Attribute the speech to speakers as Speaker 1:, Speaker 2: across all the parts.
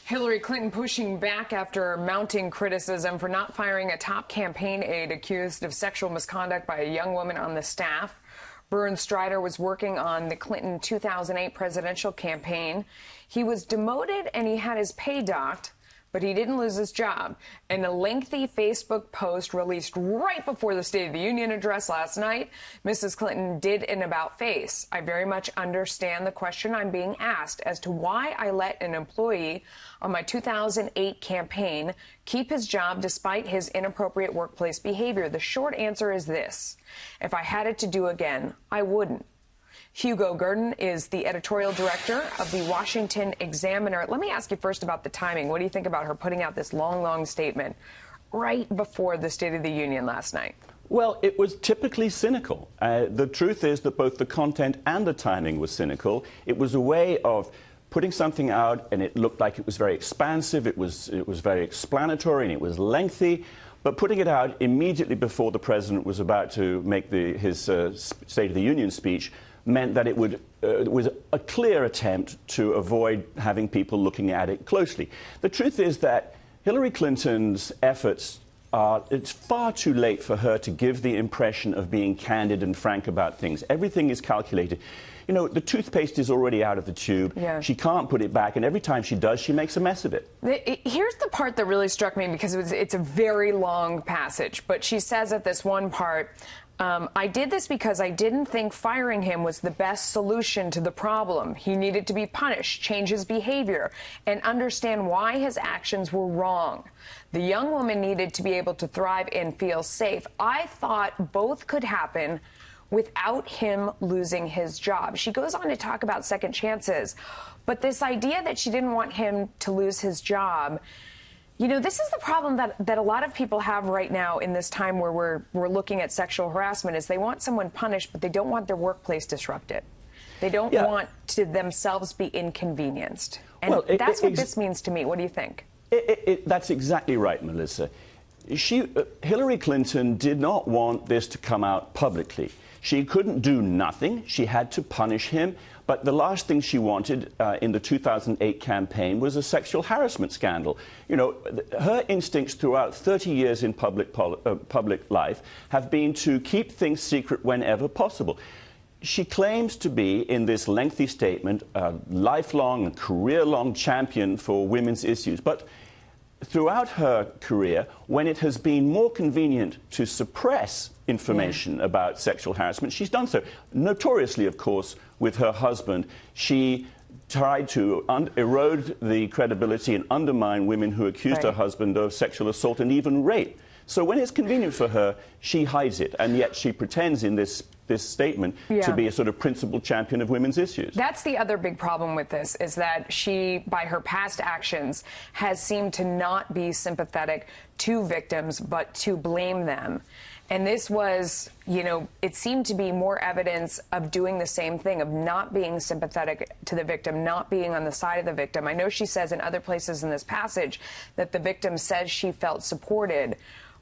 Speaker 1: Hillary Clinton pushing back after mounting criticism for not firing a top campaign aide accused of sexual misconduct by a young woman on the staff. Burns Strider was working on the Clinton 2008 presidential campaign. He was demoted and he had his pay docked, but he didn't lose his job. In a lengthy Facebook post released right before the State of the Union address last night, Mrs. Clinton did an about-face. I very much understand the question I'm being asked as to why I let an employee on my 2008 campaign keep his job despite his inappropriate workplace behavior. The short answer is this: if I had it to do again, I wouldn't. Hugo Gurdon is the editorial director of the Washington Examiner. Let me ask you first about the timing. What do you think about her putting out this long statement right before the State of the Union last night?
Speaker 2: Well, it was typically cynical. The truth is that both the content and the timing was cynical. It was a way of putting something out, and it looked like it was very expansive, it was very explanatory, and it was lengthy. But putting it out immediately before the president was about to make his State of the Union speech meant that it was a clear attempt to avoid having people looking at it closely. The truth is that Hillary Clinton's efforts it's far too late for her to give the impression of being candid and frank about things. Everything is calculated. You know, the toothpaste is already out of the tube. Yeah. She can't put it back, and every time she does, she makes a mess of it.
Speaker 1: Here's the part that really struck me, because it's a very long passage, but she says at this one part, I did this because I didn't think firing him was the best solution to the problem. He needed to be punished, change his behavior, and understand why his actions were wrong. The young woman needed to be able to thrive and feel safe. I thought both could happen without him losing his job. She goes on to talk about second chances, but this idea that she didn't want him to lose his job, you know, this is the problem that a lot of people have right now in this time where we're looking at sexual harassment, is they want someone punished, but they don't want their workplace disrupted. They don't want to themselves be inconvenienced. And that's what this means to me. What do you think?
Speaker 2: That's exactly right, Melissa. Hillary Clinton did not want this to come out publicly. She couldn't do nothing. She had to punish him. But the last thing she wanted in the 2008 campaign was a sexual harassment scandal. You know, her instincts throughout 30 years in public life have been to keep things secret whenever possible. She claims to be, in this lengthy statement, a lifelong, career-long champion for women's issues. But throughout her career, when it has been more convenient to suppress information about sexual harassment, she's done so. Notoriously, of course, with her husband, she tried to erode the credibility and undermine women who accused her husband of sexual assault and even rape. So when it's convenient for her, she hides it, and yet she pretends in this statement to be a sort of principled champion of women's issues.
Speaker 1: That's the other big problem with this, is that she, by her past actions, has seemed to not be sympathetic to victims, but to blame them. And this was, you know, it seemed to be more evidence of doing the same thing, of not being sympathetic to the victim, not being on the side of the victim. I know she says in other places in this passage that the victim says she felt supported.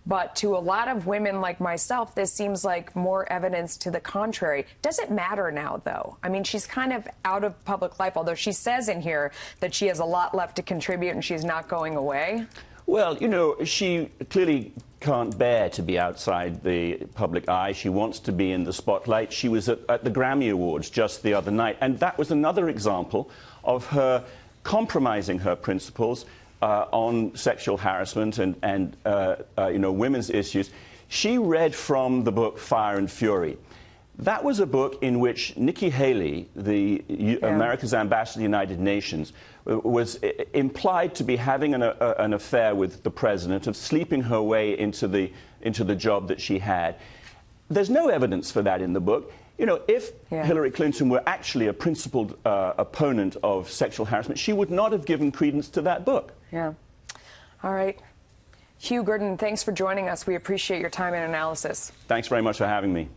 Speaker 1: But to a lot of women like myself, this seems like more evidence to the contrary. Does it matter now, though? I mean, she's kind of out of public life, although she says in here that she has a lot left to contribute and she's not going away.
Speaker 2: Well, you know, she clearly can't bear to be outside the public eye. She wants to be in the spotlight. She was at the Grammy Awards just the other night, and that was another example of her compromising her principles on sexual harassment and you know, women's issues. She read from the book Fire and Fury. That was a book in which Nikki Haley, America's ambassador to the United Nations, was implied to be having an affair with the president, of sleeping her way into the job that she had. There's no evidence for that in the book. You know, if Hillary Clinton were actually a principled opponent of sexual harassment, she would not have given credence to that book.
Speaker 1: Yeah. All right. Hugh Gurdon, thanks for joining us. We appreciate your time and analysis.
Speaker 2: Thanks very much for having me.